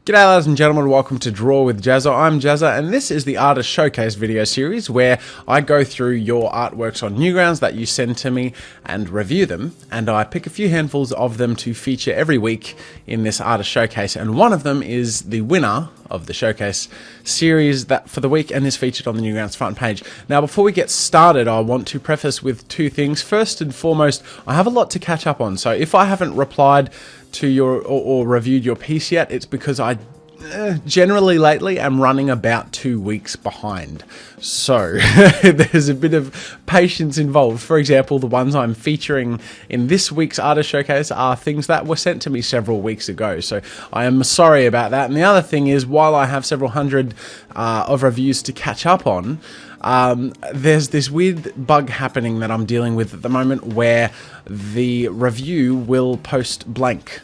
G'day ladies and gentlemen, welcome to Draw with Jazza. I'm Jazza and this is the Artist Showcase video series where I go through your artworks on Newgrounds that you send to me and review them, and I pick a few handfuls of them to feature every week in this Artist Showcase, and one of them is the winner of the Showcase series that for the week and is featured on the Newgrounds front page. Now before we get started, I want to preface with two things. First and foremost, I have a lot to catch up on, so if I haven't replied to your or reviewed your piece yet, it's because I generally lately am running about 2 weeks behind, so there's a bit of patience involved. For example, the ones I'm featuring in this week's Artist Showcase are things that were sent to me several weeks ago, so I am sorry about that. And the other thing is, while I have several hundred of reviews to catch up on, there's this weird bug happening that I'm dealing with at the moment where the review will post blank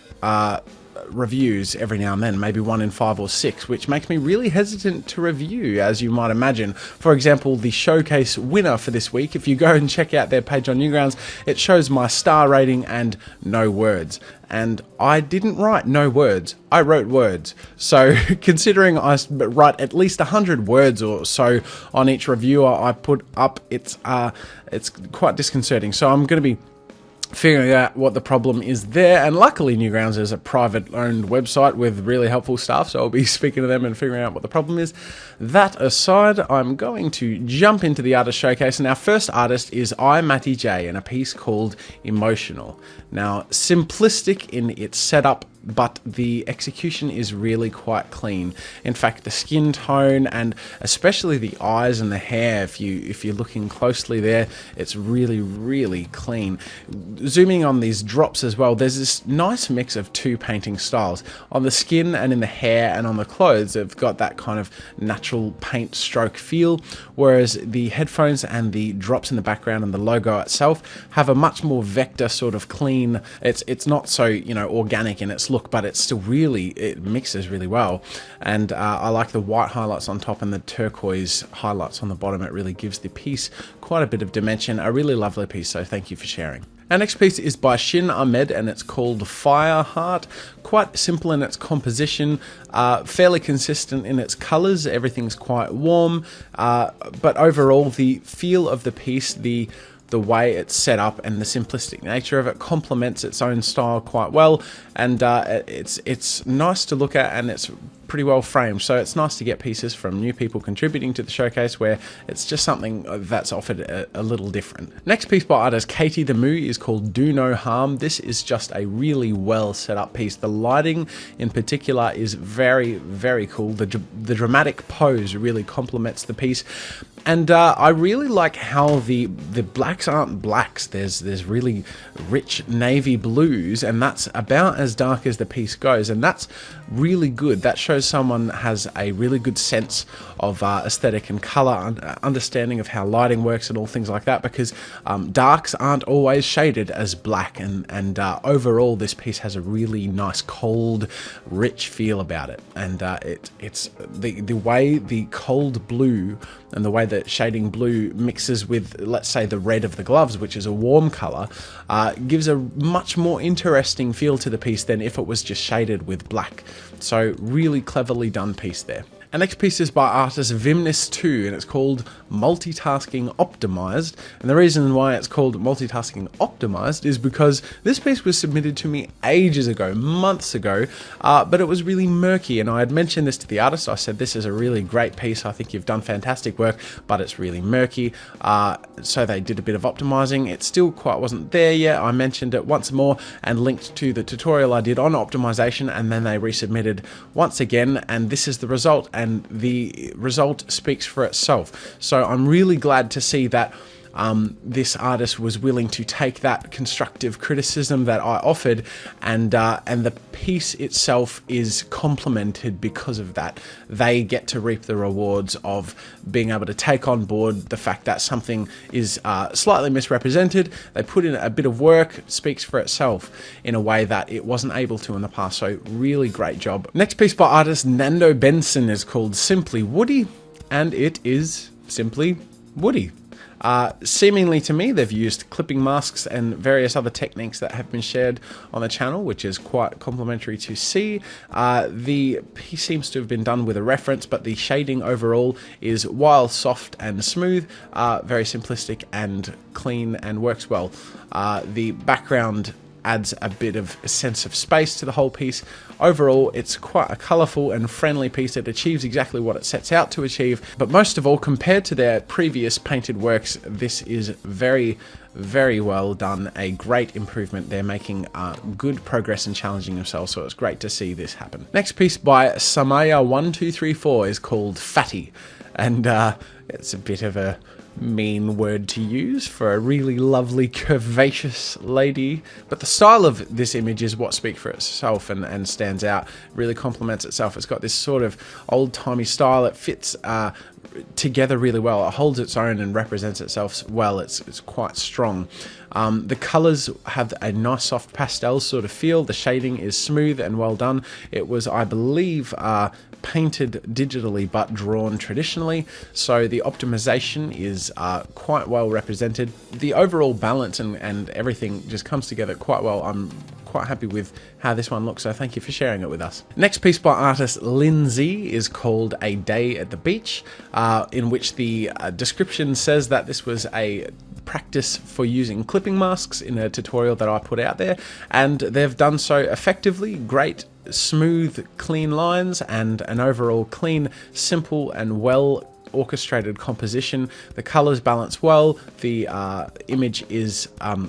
reviews every now and then, maybe 1 in 5 or 6, which makes me really hesitant to review, as you might imagine. For example, the Showcase winner for this week, if you go and check out their page on Newgrounds, it shows my star rating and no words. And I didn't write no words, I wrote words. So considering I write at least 100 words or so on each review I put up, it's quite disconcerting. So I'm going to be figuring out what the problem is there, and luckily Newgrounds is a private owned website with really helpful staff, so I'll be speaking to them and figuring out what the problem is. That aside, I'm going to jump into the Artist Showcase, and our first artist is Matty J in a piece called Emotional. Now, simplistic in its setup, but the execution is really quite clean. In fact, the skin tone and especially the eyes and the hair, if you're looking closely there, it's really clean. Zooming on these drops as well, there's this nice mix of two painting styles. On the skin and in the hair and on the clothes, they've got that kind of natural paint stroke feel, whereas the headphones and the drops in the background and the logo itself have a much more vector sort of clean. It's not so, organic in its look, but it's still it mixes really well. And I like the white highlights on top and the turquoise highlights on the bottom. It really gives the piece quite a bit of dimension. A really lovely piece, so thank you for sharing. Our next piece is by Shin Ahmed and it's called Fireheart. Quite simple in its composition, fairly consistent in its colours, everything's quite warm, but overall the feel of the piece, the way it's set up and the simplistic nature of it complements its own style quite well, and it's nice to look at and it's pretty well framed, so it's nice to get pieces from new people contributing to the showcase where it's just something that's offered a little different. Next piece by artist Katie the Moo is called Do No Harm. This is just a really well set up piece. The lighting in particular is very cool. The dramatic pose really complements the piece. And I really like how the blacks aren't blacks. There's really rich navy blues, and that's about as dark as the piece goes, and that's really good. That shows someone has a really good sense of aesthetic and color, understanding of how lighting works and all things like that, because darks aren't always shaded as black, and overall this piece has a really nice cold rich feel about it, and it's the way the cold blue and the way that shading blue mixes with, let's say, the red of the gloves, which is a warm color, gives a much more interesting feel to the piece than if it was just shaded with black. So really cleverly done piece there. Our next piece is by artist Vimness2 and it's called Multitasking Optimized, and the reason why it's called Multitasking Optimized is because this piece was submitted to me ages ago, months ago, but it was really murky, and I had mentioned this to the artist. I said, this is a really great piece, I think you've done fantastic work, but it's really murky, so they did a bit of optimizing. It still quite wasn't there yet. I mentioned it once more and linked to the tutorial I did on optimization, and then they resubmitted once again, and this is the result, and the result speaks for itself. So I'm really glad to see that this artist was willing to take that constructive criticism that I offered, and the piece itself is complemented because of that. They get to reap the rewards of being able to take on board the fact that something is slightly misrepresented. They put in a bit of work, speaks for itself in a way that it wasn't able to in the past, so really great job. Next piece by artist Nando Benson is called Simply Woody, and it is simply Woody. Seemingly to me, they've used clipping masks and various other techniques that have been shared on the channel, which is quite complimentary to see. The piece seems to have been done with a reference, but the shading overall is, while soft and smooth, very simplistic and clean and works well. The background adds a bit of a sense of space to the whole piece. Overall, it's quite a colourful and friendly piece. It achieves exactly what it sets out to achieve, but most of all, compared to their previous painted works, this is very, very well done. A great improvement. They're making good progress and challenging themselves, so it's great to see this happen. Next piece by Samaya1234 is called Fatty, and it's a bit of a mean word to use for a really lovely curvaceous lady, but the style of this image is what speaks for itself and stands out, really complements itself. It's got this sort of old-timey style. It fits together really well. It holds its own and represents itself well. It's quite strong. The colors have a nice soft pastel sort of feel. The shading is smooth and well done. It was, I believe, painted digitally but drawn traditionally, so the optimization is quite well represented. The overall balance and everything just comes together quite well. I'm quite happy with how this one looks, so thank you for sharing it with us. Next piece by artist Lindsay is called A Day at the Beach, in which the description says that this was a practice for using clipping masks in a tutorial that I put out there, and they've done so effectively. Great smooth, clean lines and an overall clean, simple and well orchestrated composition. The colors balance well. The image is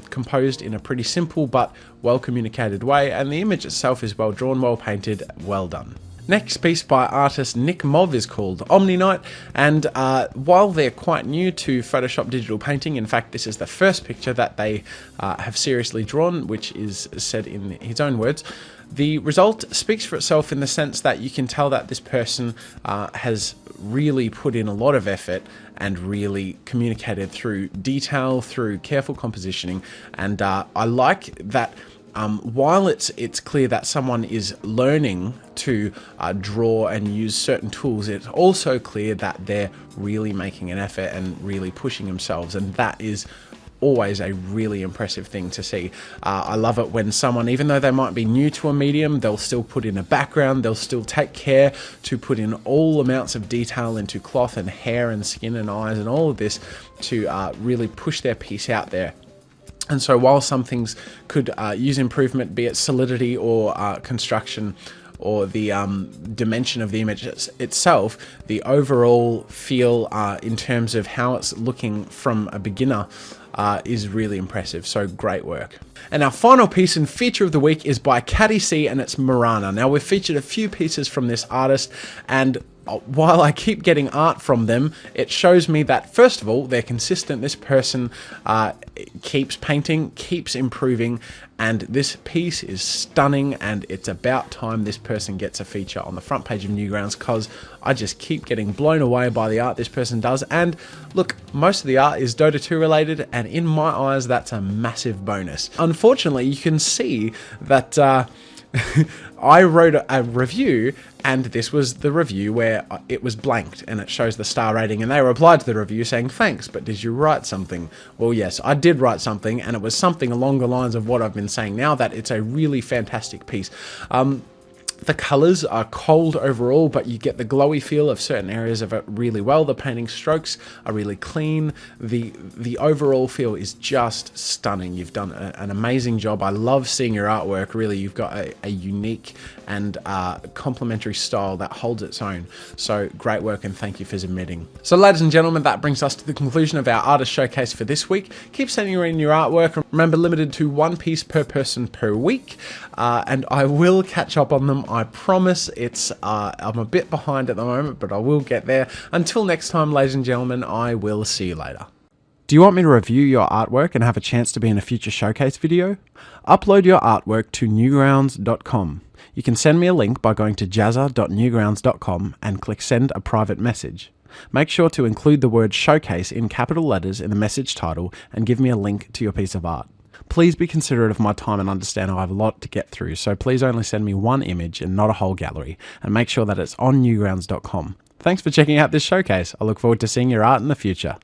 composed in a pretty simple but well communicated way, and the image itself is well drawn, well painted, well done. Next piece by artist Nick Mov is called Omniknight, and while they're quite new to Photoshop digital painting, in fact this is the first picture that they have seriously drawn, which is said in his own words, the result speaks for itself in the sense that you can tell that this person has really put in a lot of effort and really communicated through detail, through careful compositioning, and I like that. While it's clear that someone is learning to draw and use certain tools, it's also clear that they're really making an effort and really pushing themselves, and that is always a really impressive thing to see. I love it when someone, even though they might be new to a medium, they'll still put in a background, they'll still take care to put in all amounts of detail into cloth and hair and skin and eyes and all of this to really push their piece out there. And so while some things could use improvement, be it solidity or construction or the dimension of the image itself, the overall feel in terms of how it's looking from a beginner is really impressive. So great work. And our final piece and feature of the week is by Caddy C, and it's Marana. Now, we've featured a few pieces from this artist, and while I keep getting art from them, it shows me that, first of all, they're consistent. This person keeps painting, keeps improving, and this piece is stunning, and it's about time this person gets a feature on the front page of Newgrounds, because I just keep getting blown away by the art this person does. And look, most of the art is Dota 2 related, and in my eyes, that's a massive bonus. Unfortunately, you can see that I wrote a review, and this was the review where it was blanked and it shows the star rating, and they replied to the review saying, "Thanks, but did you write something?" Well, yes, I did write something, and it was something along the lines of what I've been saying now, that it's a really fantastic piece. The colours are cold overall, but you get the glowy feel of certain areas of it really well. The painting strokes are really clean. The overall feel is just stunning. You've done an amazing job. I love seeing your artwork. Really, you've got a unique and complementary style that holds its own. So great work, and thank you for submitting. So ladies and gentlemen, that brings us to the conclusion of our artist showcase for this week. Keep sending in your artwork. Remember, limited to one piece per person per week, and I will catch up on them. I promise. I'm a bit behind at the moment, but I will get there. Until next time, ladies and gentlemen, I will see you later. Do you want me to review your artwork and have a chance to be in a future showcase video? Upload your artwork to newgrounds.com. You can send me a link by going to jazza.newgrounds.com and click send a private message. Make sure to include the word showcase in capital letters in the message title and give me a link to your piece of art. Please be considerate of my time and understand I have a lot to get through, so please only send me one image and not a whole gallery, and make sure that it's on newgrounds.com. Thanks for checking out this showcase. I look forward to seeing your art in the future.